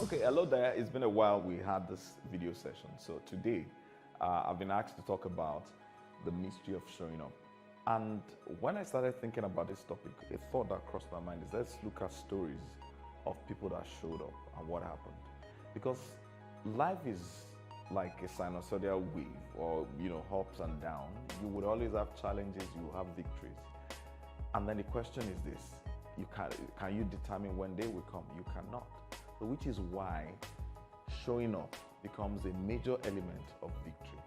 Okay, hello there. It's been a while we had this video session. So today, I've been asked to talk about the mystery of showing up. And when I started thinking about this topic, a thought that crossed my mind is let's look at stories of people that showed up and what happened. Because life is like a sinusoidal wave, or ups and downs. You would always have challenges, you will have victories. And then the question is this: can you determine when they will come? You cannot. So which is why showing up becomes a major element of victory.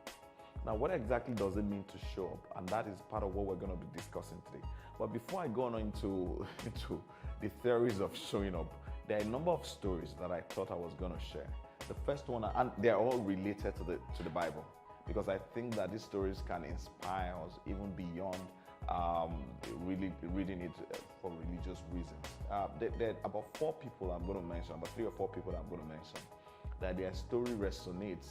Now, what exactly does it mean to show up? And that is part of what we're going to be discussing today. But before I go on into the theories of showing up, there are a number of stories that I thought I was going to share. The first one, and they're all related to the Bible, because I think that these stories can inspire us even beyond really reading it for religious reasons. There are about 4 people I'm going to mention, about 3 or 4 people I'm going to mention, that their story resonates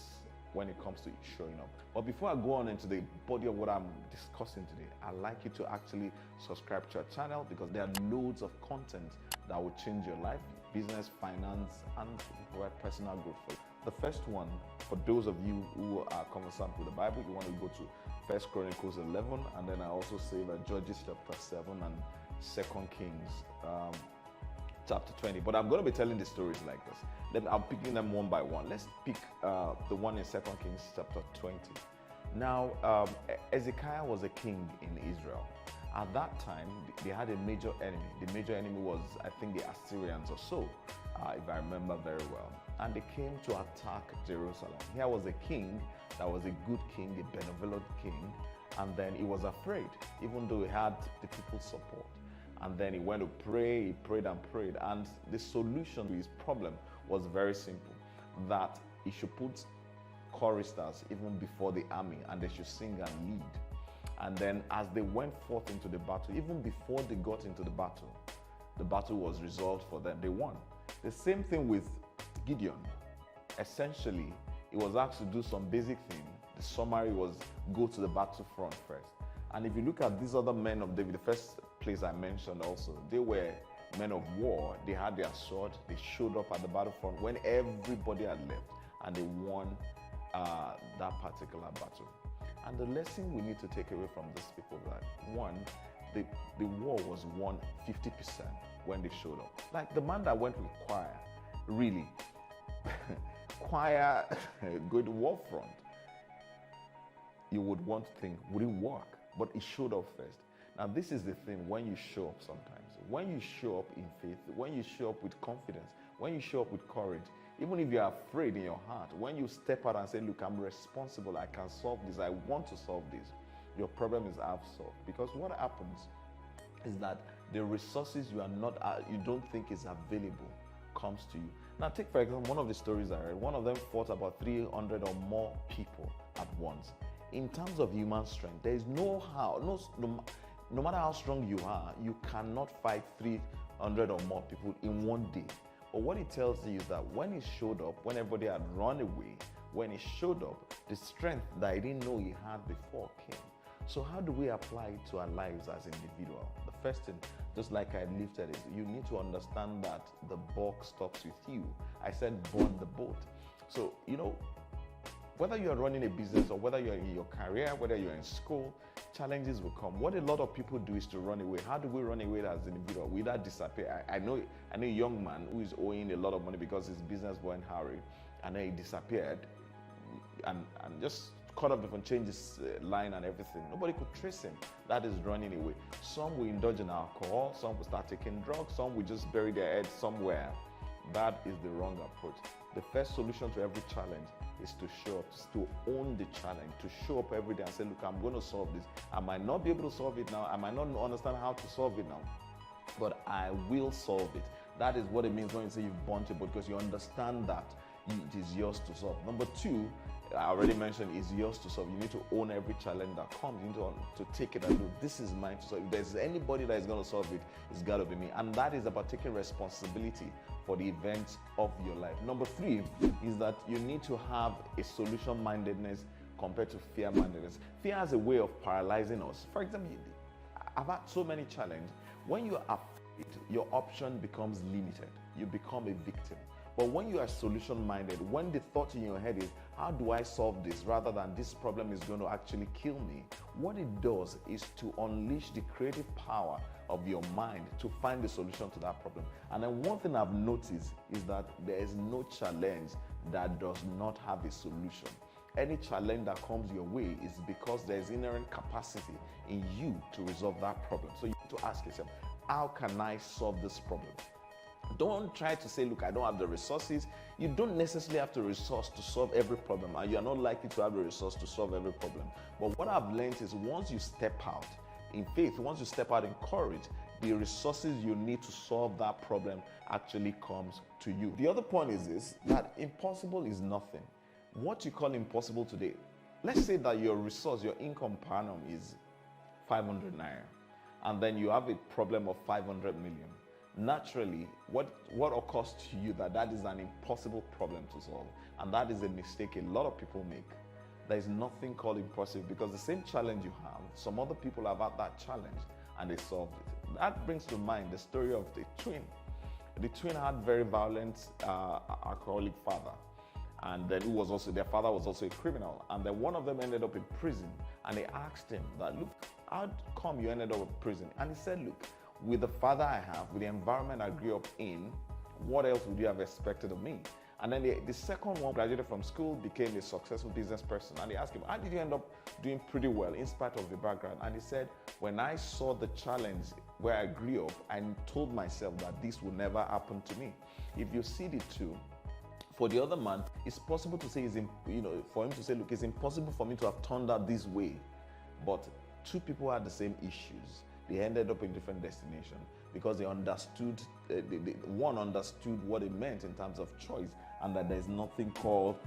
when it comes to showing up. But before I go on into the body of what I'm discussing today, I'd like you to actually subscribe to our channel, because there are loads of content that will change your life, business, finance, and provide personal growth for you. The first one, for those of you who are conversant with the Bible, you want to go to 1 Chronicles 11, and then I also say that Judges chapter 7 and 2 Kings chapter 20. But I'm going to be telling the stories like this. I'm picking them one by one. Let's pick the one in 2 Kings chapter 20. Now, Hezekiah was a king in Israel. At that time, they had a major enemy. The major enemy was, I think, the Assyrians or so, if I remember very well. And they came to attack Jerusalem. Here was a king that was a good king, a benevolent king, and then he was afraid, even though he had the people's support. And then he went to pray, he prayed and prayed, and the solution to his problem was very simple, that he should put choristers even before the army, and they should sing and lead. And then as they went forth into the battle, even before they got into the battle was resolved for them. They won. The same thing with Gideon. Essentially, he was asked to do some basic thing. The summary was go to the battlefront first. And if you look at these other men of David, the first place I mentioned also, they were men of war. They had their sword. They showed up at the battlefront when everybody had left, and they won that particular battle. And the lesson we need to take away from these people is that, one, the war was won 50% when they showed up. Like the man that went with choir, really, choir go to war front, you would want to think, would it work? But it showed up first. Now, this is the thing when you show up sometimes. When you show up in faith, when you show up with confidence, when you show up with courage, even if you're afraid in your heart, when you step out and say, look, I'm responsible, I can solve this, I want to solve this, your problem is half solved. Because what happens is that the resources you don't think is available comes to you. Now, take for example one of the stories I read. One of them fought about 300 or more people at once. In terms of human strength, there is no matter how strong you are, you cannot fight 300 or more people in one day. But what it tells you is that when he showed up, when everybody had run away, when he showed up, the strength that he didn't know he had before came. So how do we apply it to our lives as individuals? The first thing, just like I lifted, is you need to understand that the buck stops with you. I said burn the boat. So, whether you're running a business or whether you're in your career, whether you're in school, challenges will come. What a lot of people do is to run away. How do we run away as an individual? We either disappear. I know a young man who is owing a lot of money because his business went hurry, and then he disappeared and just caught up and changed his line and everything. Nobody could trace him. That is running away. Some will indulge in alcohol, some will start taking drugs, some will just bury their head somewhere. That is the wrong approach. The first solution to every challenge is to show up, to own the challenge, to show up every day and say, look, I'm going to solve this. I might not be able to solve it now. I might not understand how to solve it now, but I will solve it. That is what it means when you say you've burnt your boat, because you understand that it is yours to solve. Number 2, I already mentioned, is yours to solve. You need to own every challenge that comes. You need to take it and do, this is mine to solve. If there's anybody that is going to solve it, it's got to be me. And that is about taking responsibility for the events of your life. Number 3 is that you need to have a solution mindedness compared to fear mindedness. Fear has a way of paralyzing us. For example, I've had so many challenges. When you are afraid, your option becomes limited. You become a victim. But when you are solution-minded, when the thought in your head is, how do I solve this, rather than this problem is going to actually kill me, what it does is to unleash the creative power of your mind to find the solution to that problem. And then one thing I've noticed is that there is no challenge that does not have a solution. Any challenge that comes your way is because there's inherent capacity in you to resolve that problem. So you need to ask yourself, how can I solve this problem? Don't try to say, look, I don't have the resources. You don't necessarily have the resource to solve every problem, and you are not likely to have the resource to solve every problem. But what I've learned is once you step out in faith, once you step out in courage, the resources you need to solve that problem actually comes to you. The other point is this, that impossible is nothing. What you call impossible today, let's say that your resource, your income per annum is 500 naira, and then you have a problem of 500 million. Naturally, what occurs to you that is an impossible problem to solve, and that is a mistake a lot of people make. There is nothing called impossible, because the same challenge you have, some other people have had that challenge and they solved it. That brings to mind the story of the twin. The twin had very violent alcoholic father, and then their father was also a criminal, and then one of them ended up in prison, and they asked him that, look, how come you ended up in prison? And he said, look, with the father I have, with the environment I grew up in, what else would you have expected of me? And then the second one graduated from school, became a successful business person, and they asked him, how did you end up doing pretty well in spite of the background? And he said, when I saw the challenge where I grew up, I told myself that this would never happen to me. If you see the two, for the other man, it's possible to say, for him to say, look, it's impossible for me to have turned out this way. But two people had the same issues. They ended up in different destinations because they understood, one understood what it meant in terms of choice, and that there's nothing called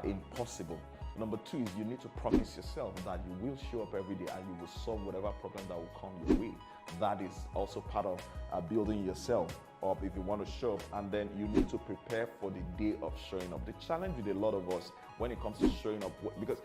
impossible. Number two is you need to promise yourself that you will show up every day and you will solve whatever problem that will come your way. That is also part of building yourself up if you want to show up. And then you need to prepare for the day of showing up. The challenge with a lot of us when it comes to showing up, because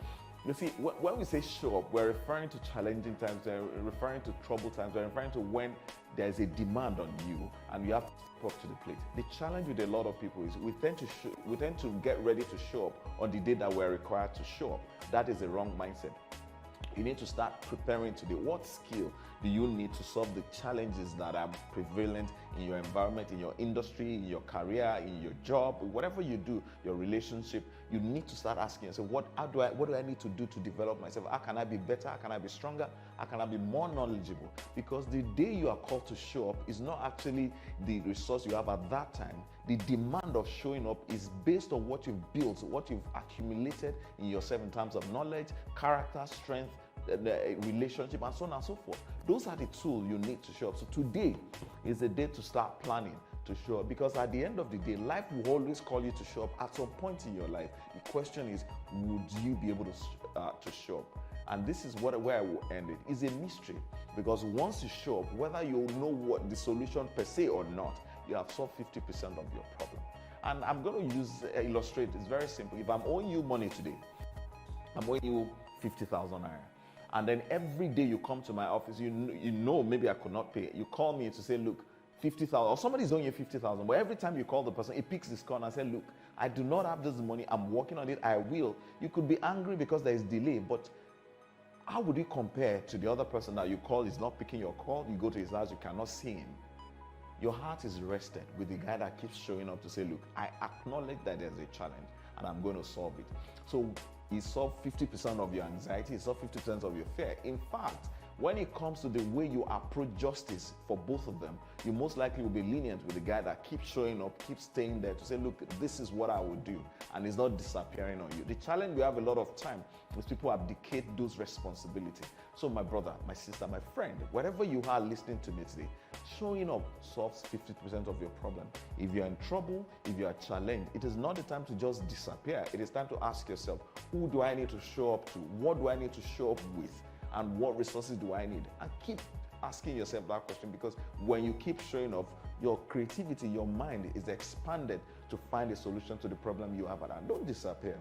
you see, when we say show up, we're referring to challenging times, we're referring to troubled times, we're referring to when there's a demand on you and you have to step up to the plate. The challenge with a lot of people is we tend to get ready to show up on the day that we're required to show up. That is a wrong mindset. You need to start preparing today. What skill do you need to solve the challenges that are prevalent in your environment, in your industry, in your career, in your job, whatever you do, your relationship? You need to start asking yourself, what do I need to do to develop myself? How can I be better? How can I be stronger? How can I be more knowledgeable? Because the day you are called to show up is not actually the resource you have at that time. The demand of showing up is based on what you've built, what you've accumulated in yourself in terms of knowledge, character, strength, the relationship, and so on and so forth. Those are the tools you need to show up. So today is the day to start planning to show up, because at the end of the day, life will always call you to show up at some point in your life. The question is, would you be able to show up? And this is where I will end it. It's a mystery, because once you show up, whether you know what the solution per se or not, you have solved 50% of your problem. And I'm going to illustrate. It's very simple. If I'm owing you money today, I'm owing you 50,000 naira. And then every day you come to my office, you know maybe I could not pay. You call me to say, look, 50,000, or somebody's owing you 50,000. But every time you call the person, he picks this call and says, look, I do not have this money. I'm working on it. I will. You could be angry because there is delay, but how would you compare to the other person that you call is not picking your call? You go to his house, you cannot see him. Your heart is rested with the guy that keeps showing up to say, look, I acknowledge that there's a challenge and I'm going to solve it. So he solved 50% of your anxiety, he solved 50% of your fear. In fact, when it comes to the way you approach justice for both of them, you most likely will be lenient with the guy that keeps showing up, keeps staying there to say, look, this is what I would do, and it's not disappearing on you. The challenge we have a lot of time is people abdicate those responsibilities. So my brother, my sister, my friend, wherever you are listening to me today, showing up solves 50% of your problem. If you're in trouble, if you are challenged, it is not the time to just disappear. It is time to ask yourself, who do I need to show up to? What do I need to show up with? And what resources do I need? And keep asking yourself that question, because when you keep showing up, your creativity, your mind is expanded to find a solution to the problem you have at hand. Don't disappear.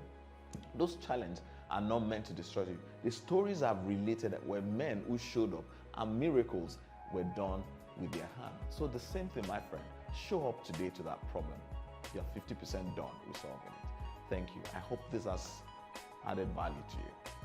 Those challenges are not meant to destroy you. The stories I've related were men who showed up and miracles were done with their hand. So the same thing, my friend, show up today to that problem. you're 50% done resolving it. Thank you. I hope this has added value to you.